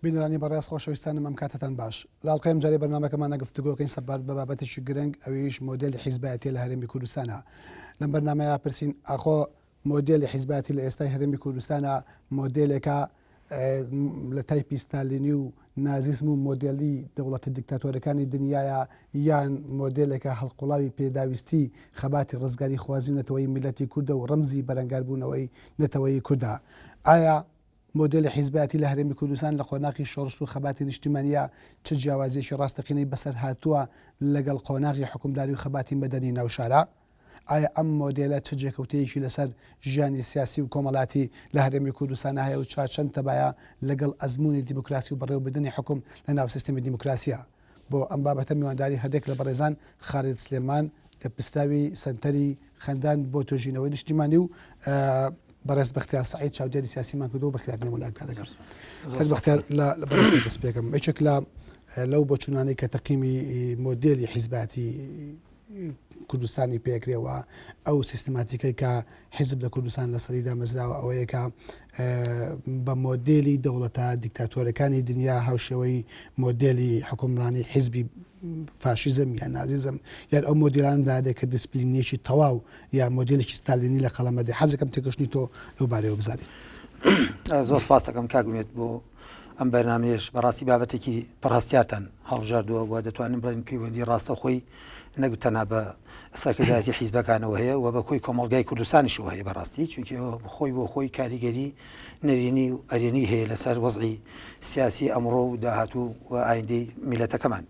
بینرانی بەڕێز خۆشەویستانم ئەم کاتتان باش لاڵقەیم جارێ بەرنامەکەمانە گفتوگۆکەین سەبارەت بە بابەتێکی گرنگ ئەوەیش مۆدێلی حیزبایەتی لە هەرێمی کوردستانە لەم بەرنامەیە پرسین ئاخۆ مۆدێلی حیزبایەتی لە ئێستای هەرێمی کوردستانە مۆدێلێکە لە تایپی ستالینی و نازیسم و مۆدێلی دەوڵەتە دیکتاتۆرەکانی دنیاە یان مۆدێلێکە هەڵقوڵاوی پێداویستی خەباتی ڕزگاری خوازی و نەتەوەی میلەتی کوردە و ڕەمزی بەرەنگاربوونەوەی نەتەوەی کوردە ئایا مۆدێلی حیزبایەتی لە هەرێمی کوردستان لە قۆناغی شۆڕش و خەباتی نیشتیمانیە چ جیاوازیەکی ڕاستەقینەی بەسەر هاتووە لەگەڵ قۆناغی حکومداری و خەباتی مەدەنی ناوشارە؟ ئایا ئەم مۆدێلە چ جێکەوتەیەکی لەسەر ژیانی سیاسی و کۆمەڵاتی لە هەرێمی کوردستانە هەیە و چەند تەبایە لەگەڵ ئەزمموی دیموکراسی و بەڕێوەبردننی حکوم لە ناو سیستمی دیموکراسیە؟ بۆ ئەم بابەتە میوانداری هەردێک لە بەڕێزان خالید سلێمان لە پستاوی سنتەری خەندان بۆ توێژینەوەی نیشتیمانی و بەڕێز بەختیار سعید چاودێری سیاسیمان کردو بەخیرات نێمەلاکتان لەگەڵ بەختیار لە بەڕێز دەست پێکەم یەکێک لەو بۆچوونانەی کە تەقیمی مۆدێلی حیزبایەتی کوردستانی پێکرێەوە ئەو سیستماتیکەی کە حیزب لە کوردستان لە سەریدا مەزراوە ئەوەیە کە بە مۆدێلی دەوڵەتە دیکتاتۆرەکانی دنیا هاوشێوەی مۆدێلی حکومڕانی حیزبی فاشیزم یا نازیزم یان ئەو مۆدیلان دادێت کە دیسپلینێکی تەواو یا مۆدلێکی ستالینی لە قەڵەمەدە حەزەکەم تێگەشتنی تۆ لەو بارەوە بزانێت. زۆر سپاس دەکەم کاگوێت بۆ ئەم بەرنامەیەش بەڕاستی بابەتێکی پڕهەستیارتان هەڵبژاردووە بۆ دەتوانین بڵین پەیوەندی ڕاستە خۆی نەک تەنها بە سەرکردایەتی حیزبەکانەوە هەیە و بە خۆی کۆمەڵگای کوردستانیشەوە هەیە بەڕاستی چونکە خۆی بۆ خۆی کاریگەری نەرینی و ئەرێنی هەیە لەسەر وەزعی سیاسی ئەمڕۆ و داهاتوو و ئایندەی میلەتەکەمان.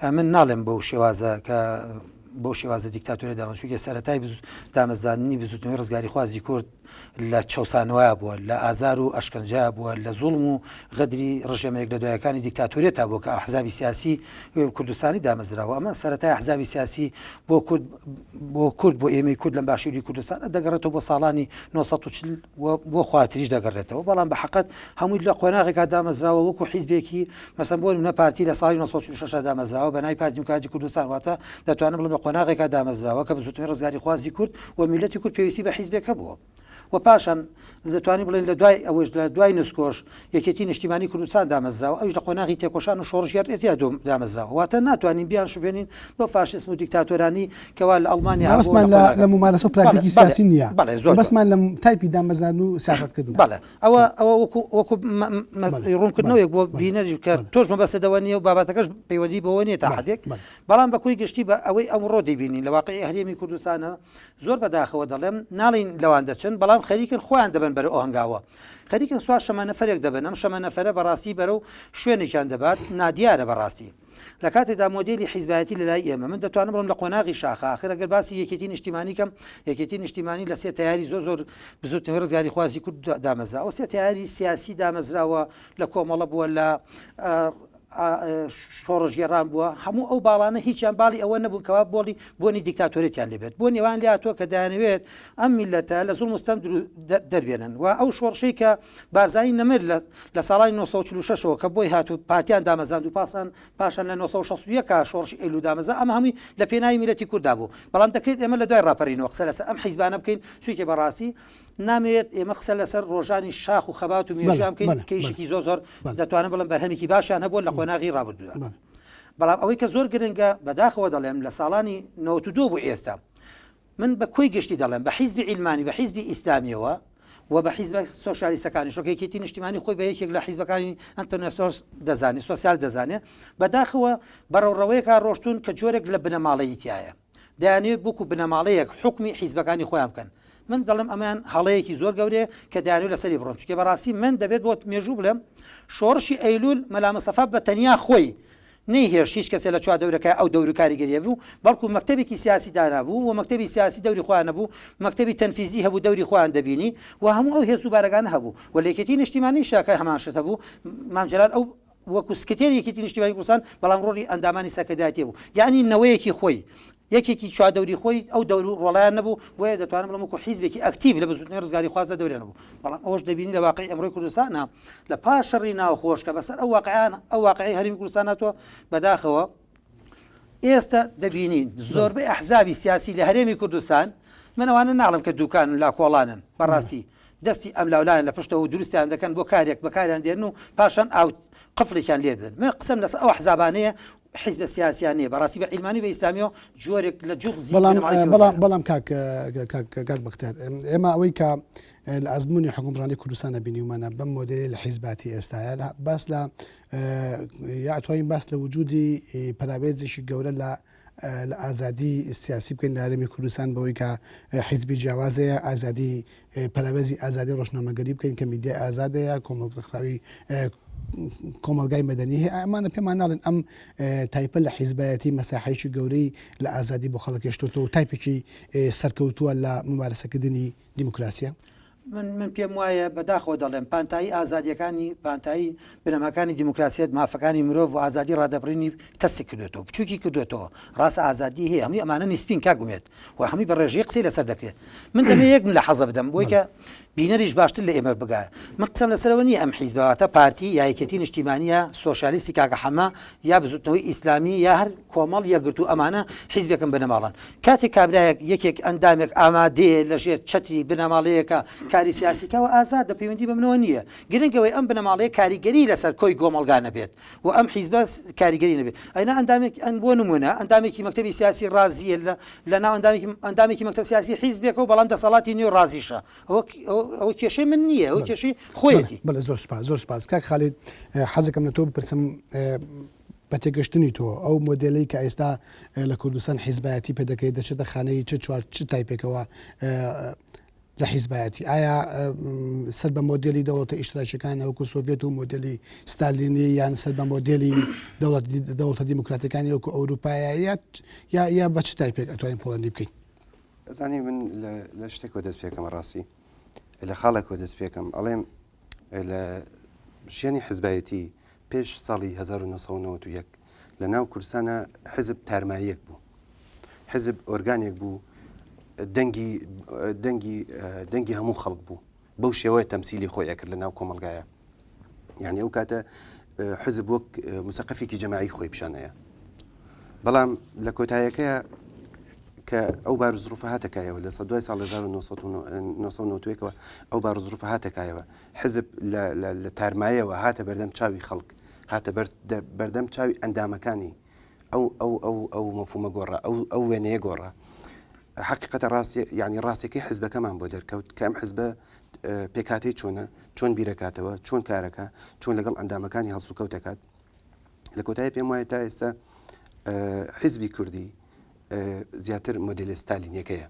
من ناڵێم بەو شێوازە کە بۆ شێوازە دیکتاتۆری دامەچووکە سەرەتای دامەزدانی بزوتنەوەی ڕزگاری خوازی کورد لە چەسانەوەە بووە لە ئازار و ئەشکەنجە بووە لە زوڵم و غەدری ڕژەمەیەک لە دوایەکانی دیکتاتۆریێتە بۆ کە ئەحزابی سیاسی کوردستانی دامەزراوە ئەمە سەرەتای ئەحزابی سیاسی بۆ کورد بۆ ئێمەی کورد لە باشووری کوردستان دەگەڕێتەوە بۆ ساڵانی 1940 بۆ خوارتریش دەگەڕێتەوە بەڵام بە حەقەت هەمووی لە قۆناغێکا دامەزراوە وەکو حیزبێکی مەسەن بۆ نمونە پارتی لە ساڵی 1946 دامەزراوە بە ناوی پارتی دیموکراتی کوردستان واتە دەتوانم بڵێم لە قۆناغێکا دامەزراوە کە بزوتنەوەی ڕزگاری خوازی کورد و میلەتی کورد پێویستی بە حیزبێکە بووە و پاشان دەتوانین بڵێن لە دوای ئەوەش لە دوای نسکۆش یەکێتی نیشتیمانی کوردستان دامەزراوە ئەوش لە قۆناغی تێکۆشان و شۆڕژیارەتی دامەزراوە واتە ناتوانین بیان شوێنین بە فاشیسم و دیکتاتۆرانی کەوا لە ئەڵمانیا بەسمان لە ممارەسە و پراکتیکی سیاسی نییە بەسمان لە تایپی دامەزران و سیاستکردن بەڵێ ئەوە وەکو ڕوونکردنەوەیەک بۆ بینەری کە تۆش مەبەستەوە نیە و بابەتەکەش پەیوەندی بەوە نیە تا حدێک بەڵام بەکوی گشتی بە ئەوەی ئەمڕۆ دەبینین لە واقعی هەرێمی کوردستانە زۆر بەداخەوە دەڵێم ناڵین لەوان دەچن بەڵام خەریکن خۆیان دەبن بەرە ئۆهەنگاوە خەریکن سوار شەمە نەفرێک دەبن ئەم شەمە نەفرە بەڕاستی بەرەو شوێنێکیان دەبات نادیارە بەڕاستی لە کاتێکدا مۆدێلی حیزبایەتی لە لای ئێمە من دەتوانم بڵم لە قۆناغی شاخە ئاخر ئەگەر باسی یەکێتی نیشتیمانی کەم یەکێتی نیشتیمانی لە سێ تەیاری زۆر بزوتنەوەی ڕزگاری خوازی کورد دامەزراوە سێ تەیاری سیاسی دامەزراوە لە کۆمەڵە بووە لە شۆڕژێڕان بووە هەموو ئەو باڵانە هیچیان باڵی ئەوە نەبوون کەوا بۆنی دیکتاتۆریەتیان لێبێت بۆ نێوان لاتوە کە دەیانەوێت ئەم میلەتە لە زوڵم و ستەم دەربێنن و ئەو شۆڕشەی کە بارزایی نەمر لە ساڵانی 1946ەوە کە بۆی هاتوو پارتیان دامەزاند و پاشان لە 1960 کا شۆڕشی ئێلو دامەزا ئەم هەمووی لە پێناوی میلەتی کووردا بوو بەڵام دەکرێت ئێمە لە دوای ڕاپەڕینەوە قسە لەسەر ئەم حیزبانە بکەین چونکە بەڕاستی نامەوێت ئێمە قسە لەسەر ڕۆژانی شاخ و خەبات و مێژوان بکەین کەیشێکی زۆر دەتوانم بڵم بەرهەمێکی باشیان هەبووە لە قۆناغی ڕابردووە بەڵام ئەوەی کە زۆر گرنگە بەداخەوە دەڵێم لە ساڵانی 92 بۆ ئێستا من بە کۆی گشتی دەڵێم بە حیزبی عیلمانی بە حیزبی ئیسلامیەوە و بە حیزب سۆشالیستەکانی شۆکێتی نیشتیمانی خۆی بە یەکێک لە حیزبەکانی ئەنتەرناسیۆنال دەزانێت سۆسیال دەزانێت بەداخەوە بەڕێوڕەوەیەکە ڕۆشتون کە جۆرێک لە بنەماڵەیەتیایە دەیانوێت بۆکو بنەماڵەیەک حکمی حیزبەکانی خۆیان بکەن من دەڵێم ئەمان هەڵەیەکی زۆر گەورەیە کە دەیانوێت لەسەری بڕۆن چونکە بەڕاستی من دەبێت بۆ مێژوو بڵێم شۆڕشی ئەیلول مەلا مەستەفا بە تەنیا خۆی نەیهێش هیچ کەسێ لە چوار دەورەکە ئەو دەور کاریگەریە بوو بەڵکو مەکتەبێکی سیاسی دانابوو و مەکتەبی سیاسی دەوری خۆیان نەبوو مەکتەبی تەنفیزی هەبوو دەوری خۆیان دەبینی و هەموو ئەو هێز و بارەکان هەبوو و لە یەکێتی نیشتیمانی شاکای هەمان شت هەبوو مام جەلال ئەو وەکو سکرتێری یەکێتی نیشتیمانی کوردستان بەڵام ڕۆڵی ئەندامانی سەرکردایەتی بوو یعنی نەوەیەکی خۆی یەکێکی چوادەوری خۆی ئەو دەور و ڕۆڵیان نەبوو بۆیە دەتوانم بڵم وەکو حیزبێکی ئەکتیڤ لە بزوتنەوەی ڕزگاری خوازە دەورێ نەبوو بەڵام ئەوەش دەبینی لە واقعی ئەمڕۆی کوردستانە لە پاش شەڕی ناوخۆش کە بەسەر ئەو واقعی هەرێمی کوردستان هاتووە بەداخەوە ئێستا دەبینین زۆربەی ئەحزابی سیاسی لە هەرێمی کوردستان من ئەوانە ناڵم کە دوکان لا کۆڵانن بەڕاستی دەستی ئەم لاولایان لە پشتەوە دروستیان دەکەن بۆ کارێک بەکاریان دێن و پاشان قفڵێکیان لێدن من قسم لەسەر ئەو حزابانەیە حیزب سیاسیانەیە بەڕاستی بە عیلمانی بە ئیسلامیەوە جۆرێک لە جوغ بەڵام کاک بەختیار ئێمە ئەوەی کە لە ئەزمموی حکومڕانی کوردستانە بینیومانە بەم مۆدلی لە حیزباتی ئێستاە باس لە یاتوانین باس لە وجودی پەرابێزێکی گەورە لە ئازادی سیاسی بکەین لە هەرێمی کوردستان بەوەی کە حیزبی جیاوازەیە ئازادی پەرابێزی ئازادی ڕۆژنامەگەری بکەین کە میدیای ئازادەیە کۆمەڵگەخراوی کۆمەلگای مەدەنی هەیە ئەمانە پێمان ناڵێن ئەم تایپە لە حیزبایەتی مەساحەیەکی گەورەی لە ئازادی بۆ خەڵک هێشتۆتەوە و تایپێکی سەرکەوتووە لە ممارەسەکردنی دیموکراسیە من پێم وایە بەداخۆ دەڵێم پانتایی ئازادیەکانی پانتایی بنەماکانی دیموکراسیت مافەکانی مرۆڤ و ئازادی ڕادەبڕینی تەسی کردوێتەوە بچووکی کردوێتەوە ڕاستە ئازادی هەیە هەمووی ئەمانە نیسپین کاگومێت و هەمووی بە ڕێژەیە قسەی لەسەر دەکرێت من دەمێ یەک لە حەزە بدەم بۆی کە بینەریش باشتر لە ئێمە بگایە من قسەم لەسەرەوە نیە ئەم حیزبەواتە پارتی یایەکەتی نیشتیمانیە سۆشالیستی کاکە حەما یا بزوتنەوەی ئیسلامی یا هەر کۆمەڵ یەکگرتو ئەمانە حیزبێکم بنەماڵن کاتێک کابرایەک یەکێک ئەندامێک ئامادەیە لەژێر چەتری بنەماڵەیەەکە کاری سیاسیکەوە ئازاد دەپەیوەندی بمنەوە نییە گرنگەوەی ئەم بنەماڵەیە کاریگەری لەسەر کۆی گۆمەڵگا نەبێت و ئەم حیزبە کاریگەری نەبێت ئەینا ئەندامێک بۆ نمونە ئەندامێکی مەکتەبی سیاسی ڕازیە لە ناو ئەندامێکی مەکتەب سیاسی حیزبێکەوە بەڵام دەسەڵاتی نوێ ڕازیشە ئەوە کێشەی من نییە ئەو کێشەی خۆیەتی بەڵێ زۆر سپاس کاک خالید حەزەکەم لە تۆ بپرسم بە تێگەشتنی تۆ ئەو مۆدلەی کە ئێستا لە کوردستان حیزبایەتی پێدەکەی دەچێتە خانەی چ تایپێکەوە لە حیزبایەتی ئایا سەر بە مۆدلی دەوڵەتە ئیشتراکیەکان ئەوکو سۆڤێت و مۆدلی ستالینی یان سەر بە مۆدلی دەوڵەتە دیموکراتەکانی وەکو ئەوروپایە یا بە چ تایپێک ئەتوانین پۆڵەندی بکەین ئەزانی من لە شتێکەوە دەست پێکەمە ڕاستی لە خاڵێکەوە دەست پێکەم ئەڵێم لە ژیانی حیزبایەتی پێش ساڵی 1991 لە ناو کوردستانە حزب تارماییەک بوو حزب ئۆرگانێک بوو دەنگی هەموو خەڵک بوو بەو شێوەیە تەمسیلی خۆی ئەکرد لە ناو کۆمەلگایە یعنی ئەو کاتە حزب وەک موسەقەفێکی جەماعی خۆی پیشانەیە بەڵام لە کۆتاییەکەیە کە ئەو بار زروفە هاتەکایەوە لە دوای ساڵ 1990ەوە ئەو بار زروفە هاتەکایەوە حزب لە تارمایەوە هاتە بەردەم چاوی خەڵک هاتە بەردەم چاوی ئەندامەکانی ئەو مەفهومە گۆڕە ئەو وێنەیە گۆڕە حقیقەتە ڕاستی یعنی ڕاستێکی حزبەکەمان بۆ دەرکەوت کە ئەم حزبە پێکاتەی چۆن بیرەکاتەوە چۆن کارەکە چۆن لەگەڵ ئەندامەکانی هەڵسوکەوتەکات لە کۆتایی پێم وایە تا ئێستا حزبی کوردی زیاتر مۆدل ستالینیەکەیە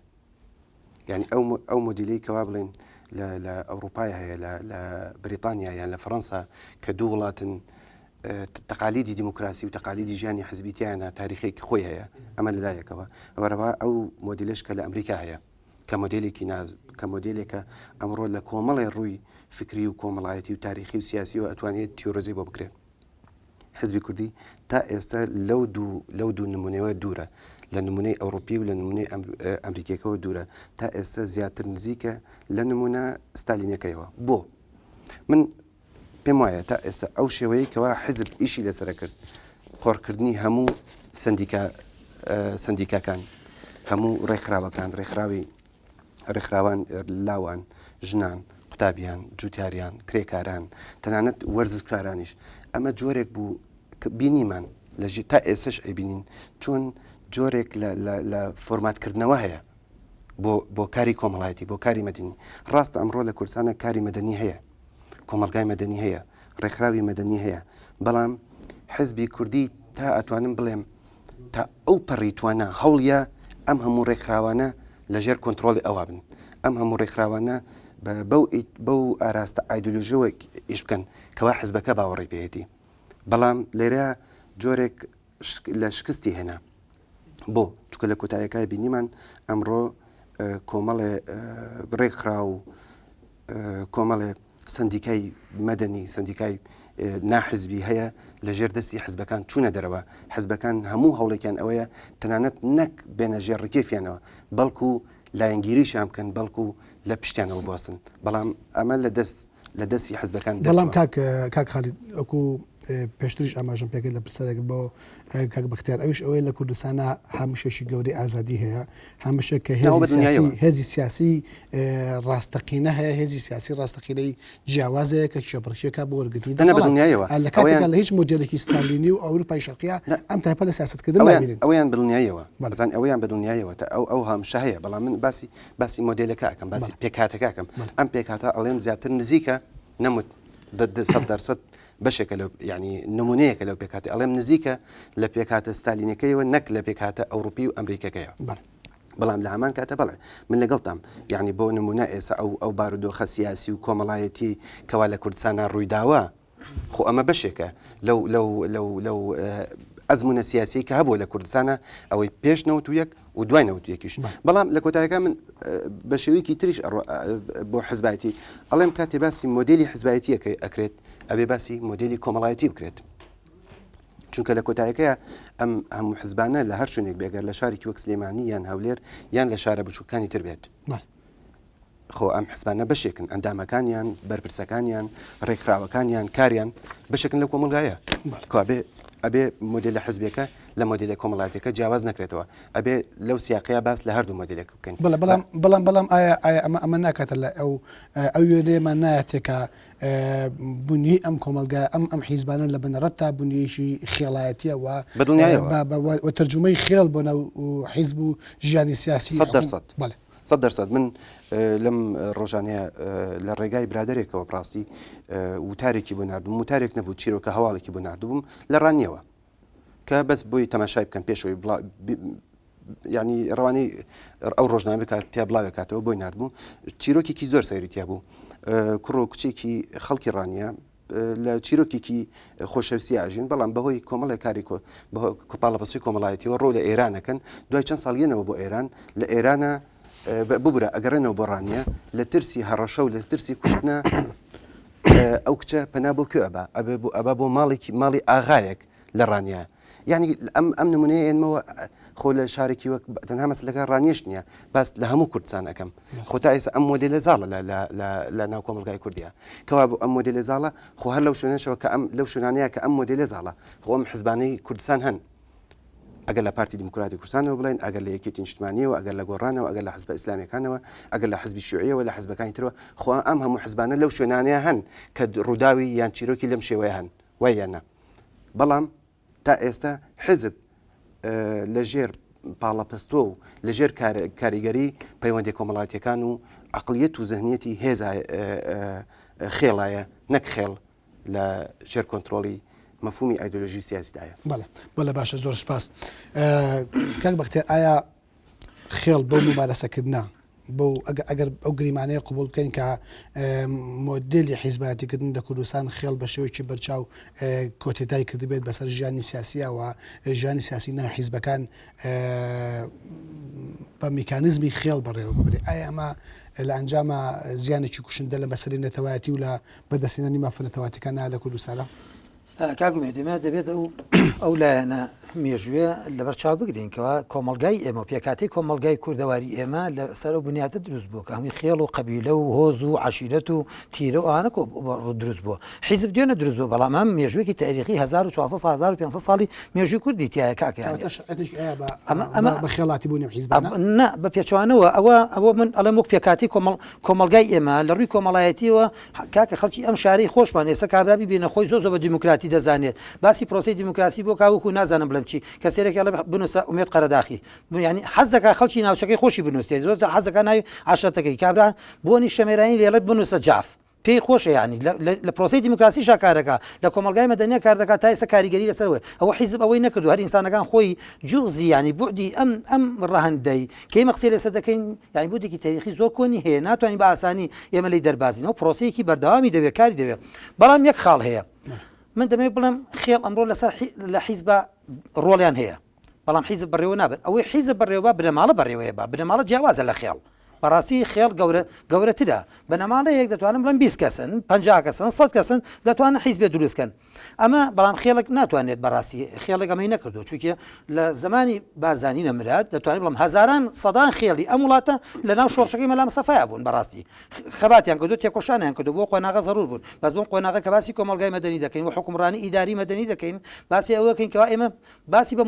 یعنی ئەو مۆدلی کەوا بڵێن لە ئەوروپای هەیە لە بریتانیا یان لە فەڕەنسا کە دوو وڵاتن تەقالیدی دیموکراسی و تەقالیدی ژیانی حزبیتیانە تاریخێکی خۆی هەیە ئەمە لەلایەکەوە ئەوەرەوە ئەو مۆدلش کە لە ئەمریکا هەیە کە مۆدلێکی کە مۆدلێکە ئەمڕۆ لە کۆمەڵی ڕووی فکری و کۆمەڵایەتی و تاریخی و سیاسی و ئەتوانێت تیۆرۆزی بۆ بکرێت حزبی کوردی تا ئێستا لەو دوو نمونەوە دوورە لە نمونەی ئەوروپی و لە نمونەی ئەمریکیەکەەوە دوورە تا ئێستا زیاتر نزیکە لە نمونە ستالینەکەیەوە بۆ من پێم وایە تا ئێستا ئەو شێوەیە کەوا حزب ئیشی لەسرە کرد خۆڕکردنی هەموو سندیکاکان هەموو ڕێکخراوەکان ڕێکخراوان لاوان ژنان قوتابیان جوتیاریان کرێکاران تەنانەت وەرزشکارانیش ئەمە جۆرێک بوو بینیمان لەژی تا ئێسش ئەیبینین چۆن جۆرێک لە فۆرماتکردنەوە هەیە بۆ کاری کۆمەڵایەتی بۆ کاری مەدەنی ڕاستە ئەمڕۆ لە کوردستانە کاری مەدەنی هەیە کۆمەلگای مەدەنی هەیە ڕێکخراوی مەدەنی هەیە بەڵام حزبی کوردی تا ئەتوانم بڵێم تا ئەو پەڕیتوانە هەوڵە ئەم هەموو ڕێکخراوانە لەژێر کۆنتترۆلی ئەوە بن ئەم هەموو ڕێکخراوانە بەو ئاراستە ئایدۆلۆژیەوە ئیش بکەن کەوا حزبەکە باوەڕی پێێتی بەڵام لێرە جۆرێک لە شکستی هێنا بۆ چکە لە کۆتاییەکە بینیمان ئەمڕۆ کۆمەڵێ ڕێکخرا و کۆمەڵێ سندیکای مەدەنی سندیکای ناحزبی هەیە لە ژێر دەستی حزبەکان چوونە دەرەوە حزبەکان هەموو هەوڵێکیان ئەوەیە تەنانەت نەک بێنە ژێر ڕکێفیانەوە بەڵکو لایەنگیریشیان بکەن بەڵکو لە پشتیانەوە بوەستن بەڵام ئەمە لە دەستی حزبەکان بەڵام کاک خالید ئەوکو پێشتریش ئاماژم پێکرد لە پرسەرێک بۆ کاک بەختیار ئەوش ئەوەیە لە کوردستانە هەمیشەشی گەورەی ئازادی هەیە هەمیشە کە هێزی سیاسی ڕاستەقینە هەیە هێزی سیاسی ڕاستەقینەی جیاوازەیە کە کێبڕکێکە بۆ وەرگرتنی لە کاتێکە لە هیچ مۆدێلێکی ستالینی و ئەوروپای شەرقیە ئەم تایپە لە سیاستکردن نابینین ئەویان بدڵنیایەوە بەزان ئەویان بدڵنیایەوە تا ئەو هەمشە هەیە بەڵام من باسی مۆدلەکە ئەکەم باسی پێکاتەکەکەم ئەم پێکاتە ئەڵێم زیاتر نزیکە نەموت 100% بەشێکە لەو ینی نمونەیەکە لەو پێکاتی ئەڵێم نزیکە لە پێکاتە ستالینەکەیەوە نەک لە پێکاتە ئەوروپی و ئەمریکەکەیەوە بەڵام لە هەمان کاتە بەڵێ من لەگەڵتام یعنی بۆ نمونە ئێستا ئەو بارودۆخە سیاسی و کۆمەڵایەتی کەوا لە کوردستانە ڕوویداوە خۆ ئەمە بەشێکە لەو ئەزمونە سیاسی کە هەبوو لە کوردستانە ئەوەی پێش نەوت و یەک و دوای نەوت یەکیش بەڵام لە کۆتاییەکە من بە شێوەیەکی تریش بۆ حزبایەتی ئەڵێم کاتێ باسی مۆدلی حزبایەتی ئەکرێت ئەبێ باسی مۆدلی کۆمەڵایەتی بکرێت چونکە لە کۆتاییەکەیە ئەم هەموو حزبانە لە هەر شوێنێک بێگەر لە شارێکی وەک سلێمانی یان هەولێر یان لە شارە بچووکانی تر بێت خۆ ئەم حزبانە بەشێکن ئەندامەکانیان بەرپرسەکانیان ڕێکخراوەکانیان کاریان بەشێکن لە کۆمەلگایە ئەبێ مۆدل لە حزبێکە لە مۆدلی کۆمەڵاتەکە جیاواز نەکرێتەوە ئەبێ لەو سیاقەیە باس لە هەردوو مۆدلێک بکەین بەڵام ئایا ئەمە ناکاتە لە ئەو وێنەیەمان نایەتێکە بوونی ئەم کۆمەلگای ئەم حیزبانە لە بنەڕەت تا بوونیەشی خێڵایەتیە و تەرجمەی خێڵ بۆ ناو حیزب و ژیانی سیاسی 100% من لەم ڕۆژانەیە لە ڕێگای برادێکەوە پڕاستی وتارێکی بۆ نردوم وتارێک نەبوو چیرۆکە هەواڵێکی بۆ نردوبووم لە ڕانیەوە کە بەس بۆی تەماشای بکەم پێشەوەی ینی ڕوانی ئەو ڕۆژنامە بکات تیا بڵاوێک کاتەوە بۆی نردبوو چیرۆکێکی زۆر سەیریتیا بوو کوڕۆ کچێکی خەڵکی ڕانیە لە چیرۆکێکی خۆشەویستی ئاژین بەڵام بەهۆی کۆمەڵی کاری کۆپاڵە پەسووی کۆمەڵایەتیەوە ڕۆ لە ئێرانەکەن دوای چەند ساڵیەنەوە بۆ ئێران لە ئێرانە ببورە ئەگەڕێنەوە بۆ ڕانیە لە ترسی هەڕەشە و لە ترسی کوشتنە ئەو کچە پەنا بۆ کوێ ئەبا بۆ ماڵی ئاغایەک لە ڕانیە یعنی ئەم نمونەیە ئێنمەوە خۆ لە شارێکی وەک تەنها مەسلەکە ڕانیەش نییە باس لە هەموو کوردستان ئەەکەم خۆ تا ئێستا ئەم مۆدلە زاڵە لە ناو کۆمەلگای کوردیە کەوا بۆ ئەم مۆدلە زاڵە خۆ هەر لەو شوێنەشەوە کە لەو شوێنانەیە کە ئەم مۆدلە زاڵە خۆ ئەم حزبانەی کوردستان هەن ئەگەر لە پارتی دیموکراتی کوردستانەوە بڵێن ئەگەر لە یەکێتی نیشتیمانیەوە ئەگەر لە گۆڕانەوە ئەگەر لە حزب ئیسلامیەکانەوە ئەگەر لە حزبی شیوعیەوە لە حزبەکانی ترەوە خۆ ئەم هەموو حزبانە لەو شوێنانەیە هەن کە ڕووداوی یان چیرۆکی لەم شێوەیە هەن وایە بەڵام تا ئێستا حزب لەژێر پاڵەپەستۆ و لەژێر کاریگەری پەیوەندی کۆمەڵاتیەکان و عەقڵیەت و زەهنیەتی هێزە خێڵایە نەک خێڵ لە ژێر کۆنتڕۆڵی مەفهومی ئایدۆلۆژی سیاسیدایە بەڵێ باشە زۆر سپاس کاک بەختیار ئایا خێڵ بۆ ممارەسەکردنا بۆ ئەگەر ئەو گریمانەیە قبول بکەین کە مۆدلی حیزبەتیکردن لە کوردستان خێڵ بە شێوەیەکی بەرچاو کۆتێتای کردبێت بەسەر ژیانی سیاسیەوە ژیانی سیاسی ناو حیزبەکان بە میکانیزمی خێڵ بەڕێوە ببرێ ئایا ئەمە لە ئەنجامە زیانێکی کوشندە لە بەسەری نەتەوایەتی و لە بەدەستێنانی مافنەتەواتیەکان لە کوردستانە کاگومێ دەمە دەبێت ئەو لایەنە مێژوێ لەبەر چاو بگرینکەوە کۆمەلگای ئێمە پێکاتی کۆمەلگای کوردەواری ئێمە لە سەر و بنیاتە دروست بووە کە هەمووی خێڵ و قەبیلە و هۆز و عەشیرەت و تیرە و ئانە دروست بووە حیزب دوێنە دروست بووە بەڵام ئەم مێژوێکی تاریخی 1400 ساڵی مێژووی کوردی تایە کاکیان بە خێڵاتی بوونی حیزبانە نه بە پێچوانەوە ئەوە من ئەڵێم وەک پێکاتی کۆمەلگای ئێمە لە ڕووی کۆمەڵایەتیەوە کاکە خەڵکی ئەم شارەی خۆشمان ئێستا کابرابی بینە خۆی زۆر بە دیموکراتی دەزانێت باسی پرۆسی دیموکراسی بۆ کاوەکو نازانم بڵم چی کەسێرێکی ئەڵێ بنووسە ئومێد قەرەداخی ینی حەز دەکات خەڵکی ناوچەکەی خۆشی بنووسێت زۆر حەز دەکات ناوی عەشەرەتەکەی کابرا بۆنی شەمێرانی لێڵێت بنووسە جاف پێی خۆشە ینی لە پرۆسی دیموکراسی شاکارەکە لە کۆمەلگای مەدەنیە کار دەکات تا ئێستا کاریگەری لەسەرەوە ئەوە حیزب ئەوەی نەکردو هەر ئینسانەکان خۆی جوغزی ینی بوعدی ئەم ڕەهەندەی کەی مەقسێ لێسەر دەکەین یانی بودێکی تاریخی زۆر کۆنی هەیە ناتوانین بە ئاسانی ئێمە لی دەربازینەوە پرۆسەیەکی بەردەوامی دەوێت کاری دەوێت بەڵام یەک خاڵ هەیە من دەمێ بڵم خێڵ ئەمڕۆ لەسەر لە حیزبە ڕۆڵیان هەیە بەڵام حیزب بەڕێوە نابێت ئەوەی حیزب بەڕێوە بنەماڵە بەڕێوەیە بە بنەماڵە جیاوازە لە خێڵ بەڕاستی خێڵ گەورەترە بەنەماڵەیەک دەتوانم بڵم 20 کەسن 50 کەسن 100 کەسن دەتوانن حیزبێ دروستکەن ئەمە بەڵام خێڵک ناتوانێت بەڕاستی خێڵێک ئەمەی نەکردو چونکە لە زمانی بارزانانی نەمرات دەتوانێت بڵم هەزاران سەدان خێڵی ئەم وڵاتە لە ناو شۆڕشەکەی مەلا مەستەفایە بوون بەڕاستی خەباتیان کردو تێکۆشانیان کردو بۆ قۆناغە زەرور بوون بەس بۆم قۆناغە کە باسی کۆمەلگای مەدەنی دەکەین و حکومڕانی ئیداری مەدەنی دەکەین باسی ئەوەکەین کەوا ئێمە باسی بە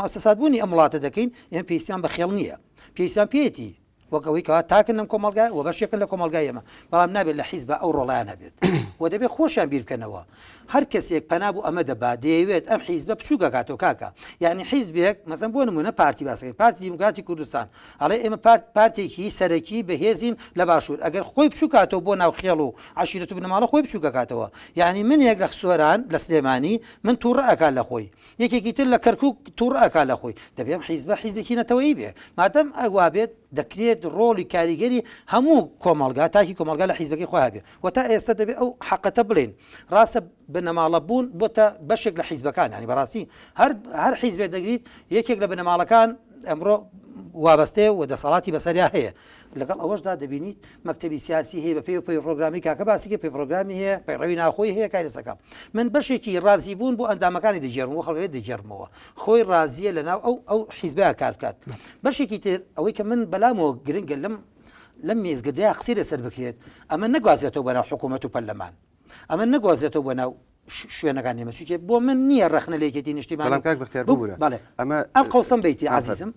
مؤسسات بوونی ئەم وڵاتە دەکەین ئێمە پێویستیان بە خێڵ نییە پێویستیان پێێتی وەکەوەی کەوا تاکن لەم کۆمەلگای و بەشێکن لە کۆمەلگای ئێمە بەڵام نابێت لە حیزب ئەو ڕۆڵیان هەبێت و دەبێت خۆشیان بیرکەنەوە هەر کەسێک پەنابوو ئەمە دەبات دەیەوێت ئەم حیزبە بچووکە کاتۆ کاکە یعنی حیزبێک مەسەن بۆ نمونە پارتی باسەکەین پارتی دیموکراتی کوردستان ئەڵێ ئێمە پارتێکی سەرەکی بەهێزین لە باشوور ئەگەر خۆی بچووکاتەوە بۆ ناو خێڵ و عشیرەت و بنەماڵە خۆی بچووکە کاتەوە یعنی من یەک لە سۆران لە سلێمانی من تووڕە ئەکات لە خۆی یەکێکی تر لە کەرکووک تووڕە ئەکات لە خۆی دەبێم حیزبە حیزبێکی نەتەوەیی بێ مادەم ئەوا بێت دەکرێت ڕۆڵی کاریگەری هەموو کۆمەلگا تاکی کۆمەلگا لە حیزبەکەی خۆی هەبێ و تا ئێستا دەبێت ئەو حەقەتە بڵێن ڕاستە بنەماڵە بوون بۆتە بەشێک لە حیزبەکان ینی بەڕاستی هەر حیزبێ دەگریت یەکێک لە بنەماڵەکان ئەمڕۆ وابەستێ و دەسەڵاتی بەسەریا هەیە لەگەڵ ئەوەشدا دەبینیت مەکتەبی سیاسی هەیە بە پێی پرۆگرامی کاکە باسیکە پێی پرۆگرامی هەیە پەیڕەوی ناخۆی هەیە کارێسەکەم من بەشێکی ڕازی بوون بۆ ئەندامەکانی دەجێڕم و خەڵکێ دەجێڕمەوە خۆی ڕازیە لە ناو ئەو حیزبەیە کار بکات بەشێکی تر ئەوەی کە من بەلامەوە گرنگە لەم مێزگردەیە قسەی لەسەر بکرێت ئەمە نەگوازرێتەوە بەناو حکوومەت و پەرلەمان ئەمە نەگوازرێتەوە بەناو شوێنەکان نێمە چونکە بۆ من نییە ڕەخنە لە یەکێتی نیشتیمانی ئەم قەوسەم بیتی عزیزم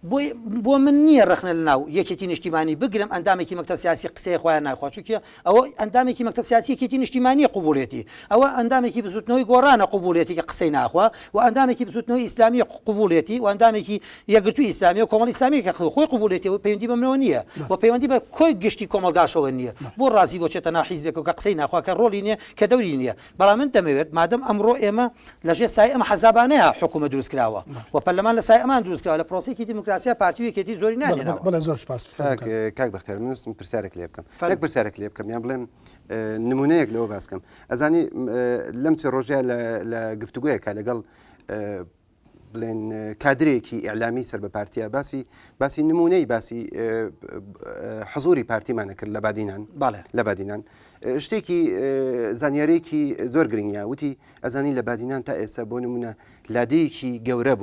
بۆ من نییە ڕخنە لە ناو یەکێتی نیشتیمانی بگرم ئەندامێکی مەکتەب سیاسی قسەی خۆیان ناخوا چونکە ئەوە ئەندامێکی مەکتەب سیاسی یەکێتی نیشتیمانی قبولێتی ئەوە ئەندامێکی بزوتنەوەی گۆڕانە قبولێتی کە قسەی ناخوا و ئەندامێکی بزوتنەوەی ئیسلامی قبولێتی و ئەندامێکی یەکگرتووی ئیسلامی و کۆمەڵی ئیسلامی کە خۆی قبولێتی و پەیوەندی بە منەوە نییە و پەیوەندی بە کۆی گشتی کۆمەلگاشەوە نییە بۆ ڕازی بۆ چێتە ناو حیزبێک و کە قسەی ناخوا کە ڕۆڵی نییە کە دەوری نییە بەڵام من دەمەوێت مادەم ئەمڕۆ ئێمە لەژێر سای ئەمە حەزابانەیە حکوومەت دروست کراوە و پەرلەمان لە سای ئەمان دروست کراوە لە پرۆسێکی دیموکراسی پارتیوێکی زۆری نانێنەوە بەڵێ زۆر سپاس کاک بەختیار من پرسیارێک لێ بکەم فەرێک پرسیارێک لێ بکەم یان بڵێم نمونەیەک لەوە باسکەم ئەزانی لەم چ ڕۆژەیە لە گفتوگویەکە لەگەڵ بڵێن کادرێکی ئیعلامی سەر بە پارتیە باسی نمونەی باسی حزوری پارتیمانە کرد لە بادینان شتێکی زانیارێکی زۆر گرنگە وتی ئەزانی لە بادینان تا ئێستا بۆ نمونە لادەیەکی گەورە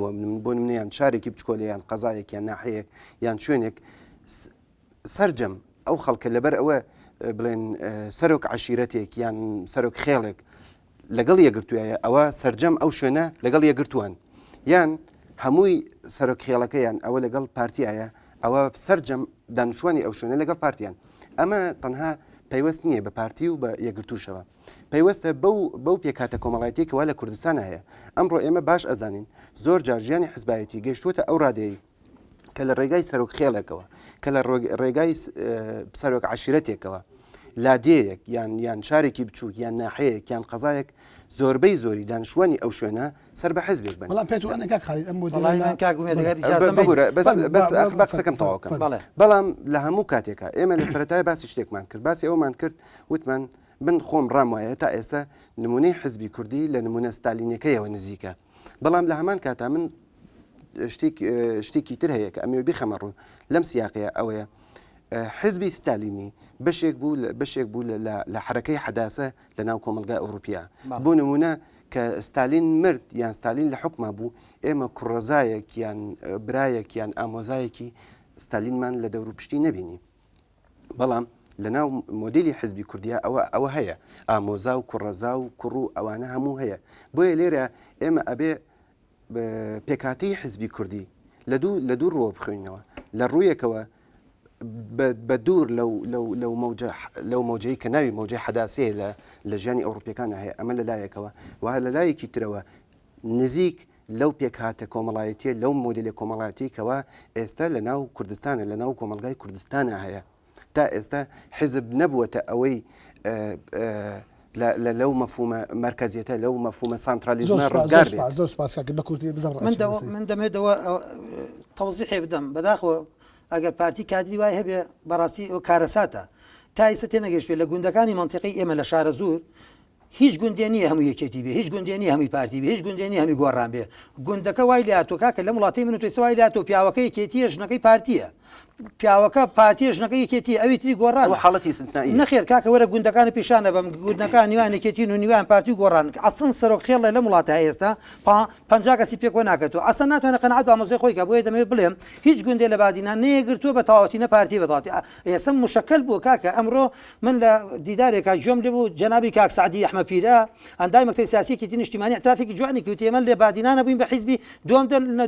بۆ نمونەیان شارێکی بچکۆلەیان قەزایەک یان ناحەیەک یان شوێنێک سەرجەم ئەو خەڵکە لەبەر ئەوە بڵێن سەرۆک عشیرەتێک یان سەرۆک خێڵێک لەگەڵ یەگرتووایە ئەوە سەرجەم ئەو شوێنە لەگەڵ یەگرتووان یان هەمووی سەرۆک خێڵەکەیان ئەوە لەگەڵ پارتیایە ئەوە سەرجەم دانیشتوانی ئەو شوێنە لەگەڵ پارتیان ئەمە تەنها پەیوەست نییە بە پارتی و بە یەگرتووشەوە پەیوەستە بەو پێکاتە کۆمەڵایەتێکەوە لە کوردستان هەیە ئەمڕۆ ئێمە باش ئەزانین زۆر جار ژیانی حزبایەتی گەیشتوتە ئەو ڕادەیە کە لە ڕێگای سەرۆک خێڵێکەوە کە لە ڕێگای سەرۆک عشیرەتێکەوە لادەیەک یان شارێکی بچووک یان ناحەیەک یان قەزایەک زۆربەی زۆری دانیشتوانی ئەو شوێنە سەر بە حزبێک بن بەڵام پێت وانە کاک خالید ئەم بە قسەکەم تەواوکەم بەڵام لە هەموو کاتێکە ئێمە لە سەرەتای باسی شتێکمان کرد باسی ئەومان کرد وتمان من خۆم ڕام وایە تا ئێستا نمونەی حزبی کوردی لە نمونە ستالینەکەیەوە نزیکە بەڵام لە هەمان کاتا من شتێکی تر هەیە کە ئەمێ بیخەمە ڕوو لەم سیاقەیە ئەوەیە حزبی ستالینی بەشێک بوو لە حرەکەی حەداسە لە ناو کۆمەلگای ئەوروپیا بۆ نمونە کە ستالین مرد یان ستالین لە حکما بوو ئێمە کوڕەزایەک یان برایەک یان ئامۆزایەکی ستالینمان لە دەور و پشتی نەبینی بەڵام لە ناو مۆدلی حزبی کوردیا ئەوە هەیە ئامۆزا و کوڕەزا و کوڕ و ئەوانە هەموو هەیە بۆیە لێرە ئێمە ئەبێ پێکاتی حزبی کوردی لە دوور ڕۆ بخوێنەوە لە ڕوویەکەوە بە دوور لەو مۆجەی کە ناوی مۆجەی حەداسەیە لە ژیانی ئەوروپیەکانە هەیە ئەمە لە لایەکەوە و لە لایەکی ترەوە نزیک لەو پێکهاتە کۆمەڵایەتیە لەو مۆدلی کۆمەڵایەتی کەەوە ئێستا لە ناو کوردستانە لە ناو کۆمەلگای کوردستانە هەیە تا ئێستا حزب نەبووەتە ئەوەی لەو مەفهومە مرکزیەتە لەو مەفهومە سانترالیزمە ڕزگار بێت زۆر سپاس بە کورتی من دەمێتەوە تەوزیحێ بدەم بەداخەوە ئەگەر پارتی کادری وای هەبێ بەڕاستی ئەو کارەساتە تا ئێستا تێنەگەشت بێت لە گوندەکانی منتیقی ئێمە لە شارە زۆر هیچ گوندێنیە هەموو یەکێتی بێ هیچ گوندێنی هەمووی پارتی بێ هیچ گوندێنی هەمووی گۆڕان بێ گوندەکە وای لاتۆ کاکە لە وڵاتی من و توێسە وای لاتۆ پیاوەکەی کێتیە ژنەکەی پارتیە پیاوەکە پارتێژنەکە یەکێتی ئەوی تری گۆڕان حاڵەتی سنایی نەخێر کاکە وەرە گوندەکانی پیشانە بەم گوندەکان نیوانێکێتین و نیوان پارتی گۆڕان ئەسن سەرۆک خێڵە لە وڵاتە ئێستا 50 کەسی پێکۆ ناکەێتەوە ئەسن ناتوانێت قەنەعەت بە ئامۆزای خۆی کە بۆیە دەمەوێت بڵێم هیچ گوندێ لە بادینە نەیەگرتووە بە تەواوەتینە پارتی بەدڵاتی ئێستا مشکل بوو کاکە ئەمڕۆ من لە دیدارێکا گوێم لێ بوو جەنابی کاک سعدی ئەحمەد پیرە ئەندای مەکتەبی سیاسیەکی نیشتیمانی اعترافێکی جوانی کردووە ئێمە لە بادینانە بووین بە حیزبی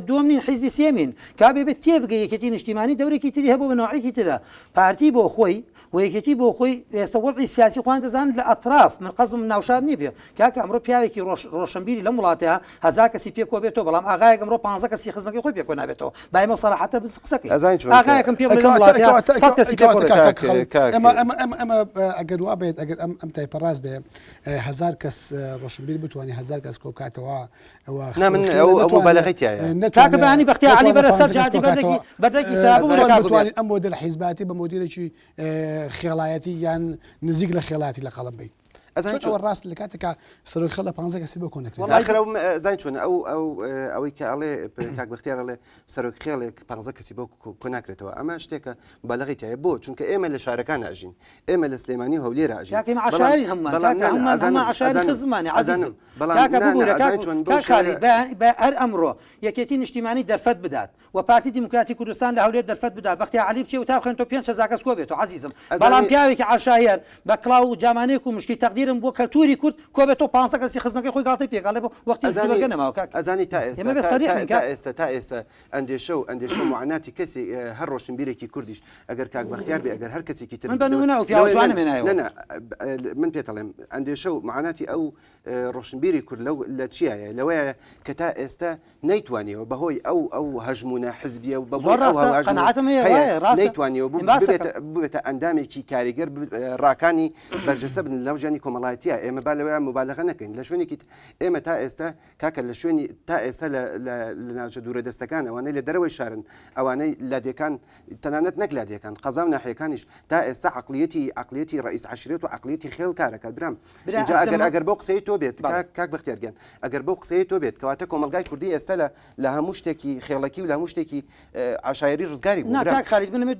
دووەم نین حیزبی سێمین کابێ بێت تێبگە یەکێتی نیشتیمانی دەورێکی تری هەبوو بە نوعێکی ترە پارتی بۆ خۆی و یەکێتی بۆ خۆی ئێستا وەزعی سیاسی خۆیان دەزانن لە ئەطراف من قەزم ناوشار نییە بێ کاکە ئەمڕۆ پیاوێکی ڕۆشنبیری لەم وڵاتەیە 1000 کەسی پێکۆ بێتەوە بەڵام ئاغایەک ئەمڕۆ 15 کەسی خزمەکەی خۆی پێکۆ نابێتەوە با ئێمە سەراحەتە قسەکەی ئاغایەکم پێ بڵێ لەم وڵاتەیە 100 کەسی پێکۆ ئەمە ئەگەر وا بێت ئەگەر ئەم تایپەڕاست بێ 1000 کەس ڕۆشنبیر بتوانانی 1000 کەس کۆ بکاتەوە ئەو مبالغەتیایە کاکە بەهانی بەختیار عەلی بەرەسەر جادی بەردەکی سابوو بتوانین ئەم مۆدل حیزباتی بە مۆدیلێکی خێڵایەتی یان نزیک لە خێڵاتی لە قەڵم بین ئەوە ڕاست لە کاتێکا سەرۆک خەڵ لە 15 کەسی بۆ کۆنەکرێت زای چۆن ئەوەی کە ئەڵێ کاک بەختیار ئەڵێ سەرۆک خێڵێک 15 کەسی بۆ کۆ ناکرێتەوە ئەمە شتێکە مبالغەتیایە بۆ چونکە ئێمە لە شارەکان ئاژین ئێمە لە سلێمانی و هەولێرە ئاژین هەر ئەمڕۆ یەکێتی نیشتیمانی دەرفەت بدات و پارتی دیموکراتی کوردستان لە هەولێر دەرفەت بدات بەختیار عەلی بچێ و تا بخێنەوە 5,000 کەس کۆ بێتەوە عەزیزم بەڵام پیاوێکی عەشایر بە کڵاو و جامانەیەک و مشکی تەقدیرم بۆ کەلتوری کورد کۆ بێتەوە 15 کەسی خزمەکەی خۆی گاڵتەی پێکاڵێ بۆ وەختی زیبەکە نەماوە کاک ئەزانی تا ئێستا ئەندێشە و معاناتی کەسی هەر ڕۆشنبیرێکی کوردیش ئەگەر کاک بەختیار بێ ئەگەر هەر کەسێکی تر من بەنمونە و پیاوە مێنایەوە من پێتەڵێم ئەندێشە و معاناتی ئەو ڕۆشنبیری کورد لە چیایە لەوەیە کە تا ئێستا نەیتوانیەوە بەهۆی ئەو هەژمونە حزبیە و نەیتوانیەوە ببێتە ئەندامێکی کاریگەر ڕاکانی بەرجەستە بن لەو ژیانی کۆمەڵایەتیە ئێمە با لەوەیان مبالغە نەکەین لە شوێنێکی ئێمە تا ئێستا کاکە لە شوێنی تا ئێستا لە ناوچە دوورە دەستەکان ئەوانەی لە دەرەوەی شارن ئەوانەی لادیەکان تەنانەت نەک لادیەکان قەزا و ناحیەکانیش تا ئێستا عقلیەتی ڕئیس عەشیرەت و عقلیەتی خێڵ کارەکە برام ئەگەر بەو قسەی تۆ بێت کاک بەختیارگیان ئەگەر بەو قسەی تۆ بێت کەواتە کۆمەلگای کوردی ئێستا لە هەموو شتێکی خێڵەکی و لە هەموو شتێکی عشایری ڕزگاری بوو کاک خالید بنەمێ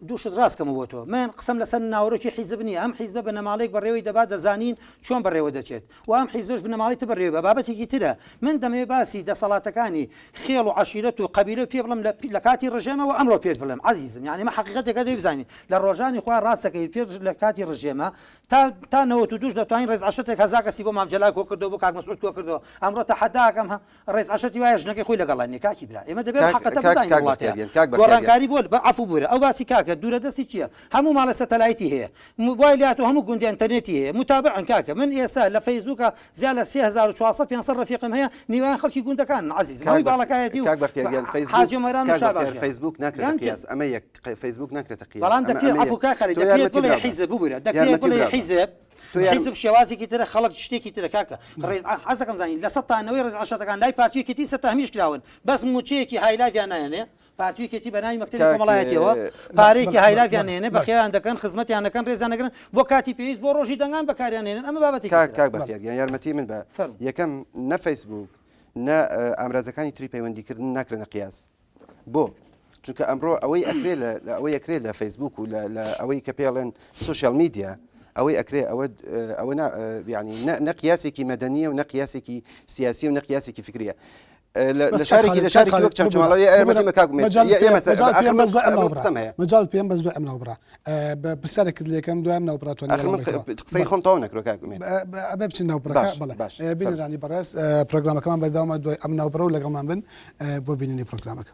دووشت ڕاستکەم بۆ تۆ من قسەم لەسەر ناوەڕۆکی حیزب نییە ئەم حیزبە بنەماڵێک بەڕێوەی دەبات دەزانین چۆن بەڕێوە دەچێت و ئەم حیزبش بنەماڵی تە بەڕێوە بە بابەتێکی ترە من دەمەوێت باسی دەسەڵاتەکانی خێڵ و عەشیرەت و قەبیلە پێ بڵم لە کاتی ڕژێمەوە ئەمڕۆ پێت بڵێم عەزیزم یعنی مە حەقیقەتێکە دەیبزانین لە ڕۆژانی خوا ڕاستەکەی پێ لە کاتی ڕژێمە تا 92 دەتوانین ڕێز عەشەتێک 1000 کەسی بۆ مامجەلای کۆ کردەوە بۆ کاک مەسعود کۆ کردەوە ئەمڕۆ تەحەداکەم ڕێز عەشەتی وایە ژنەکەی خۆی لەگەڵانی کاکی برا ئێمە دەبێت حەقیقەتە بزانین وڵاتەیە گۆڕانکاری بۆ عەفو بوورە ئەو باسی کاکە دوورەدەستی چییە هەموو ماڵە سەتەلایتی هەیە موبایلات و هەموو گوندی ئینتەرنێتی هەیە متابعن کاکە من ئێستا لە فەیسبووکە زیاد لە 3400 ڕەفیقم هەیە نیوان خەڵکی گوندەکان عەزیز هەمووی باڵەکایەتی و حاجمەران و شاباش فەیسبوک ناکرێت قیاس ئەمە یەک فەیسبوک ناکرێتە قیاس بەڵام دەکرێت عەفو کاک خەلید دەکرێت بڵێ حیزب ببوورە دەکرێت بڵێ حیزب شێوازێکی ترە خەڵک شتێکی ترە کاکە حەزەکەم زانین لە 100 ڕێز عەشەتەکان لای پارتیەکەتی تەهمیش کراون بەس موچەیەکی هایلایڤیان نایەنێ پارتیەکەتی بەناوی مەکتەبی کۆمەڵایەتیەوە پارێکی هایلایڤیان هێنێ بەخێیان دەکەن خزمەتیان دەکەن ڕێزیان دەگرن بۆ کاتی پێویست بۆ ڕۆژی دەنگان بەکاریان هێنن ئەمە بابەتێکی کاک بەختیارگیان یارمەتی من بە یەکەم نە فەیسبوک نە ئامرازەکانی تری پەیوەندیکردن ناکرێنە قیاس بۆ چونکە ئەمڕۆ ئەوەی ئەکرێت لە فەیسبوک و لە ئەوەی کە پێڵێن سوشیال میدیا ئەوەی ئەکرێ ئەوە ینی نە قیاسێکی مەدەنیە و نە قیاسێکی سیاسی و نە قیاسێکی فکریە لە شارێکی وەک چەمچەماڵەوەی ئێرمەتیمە کاک مەجاڵ پێم بەس دوای ئەم ناوبڕا بە پرسیارێکت لێکەم دوای ئەم ناوبڕاتوانێت قسەی خۆم تەواو نەکرۆ کاک ئەبێ بچین ناوبڕەکە بەڵێ بینرانی بەڕێز پرۆگرامەکەمان بەرداوامە دوای ئەم ناوبڕە و لەگەڵمان بن بۆ بینینی پرۆگرامەکە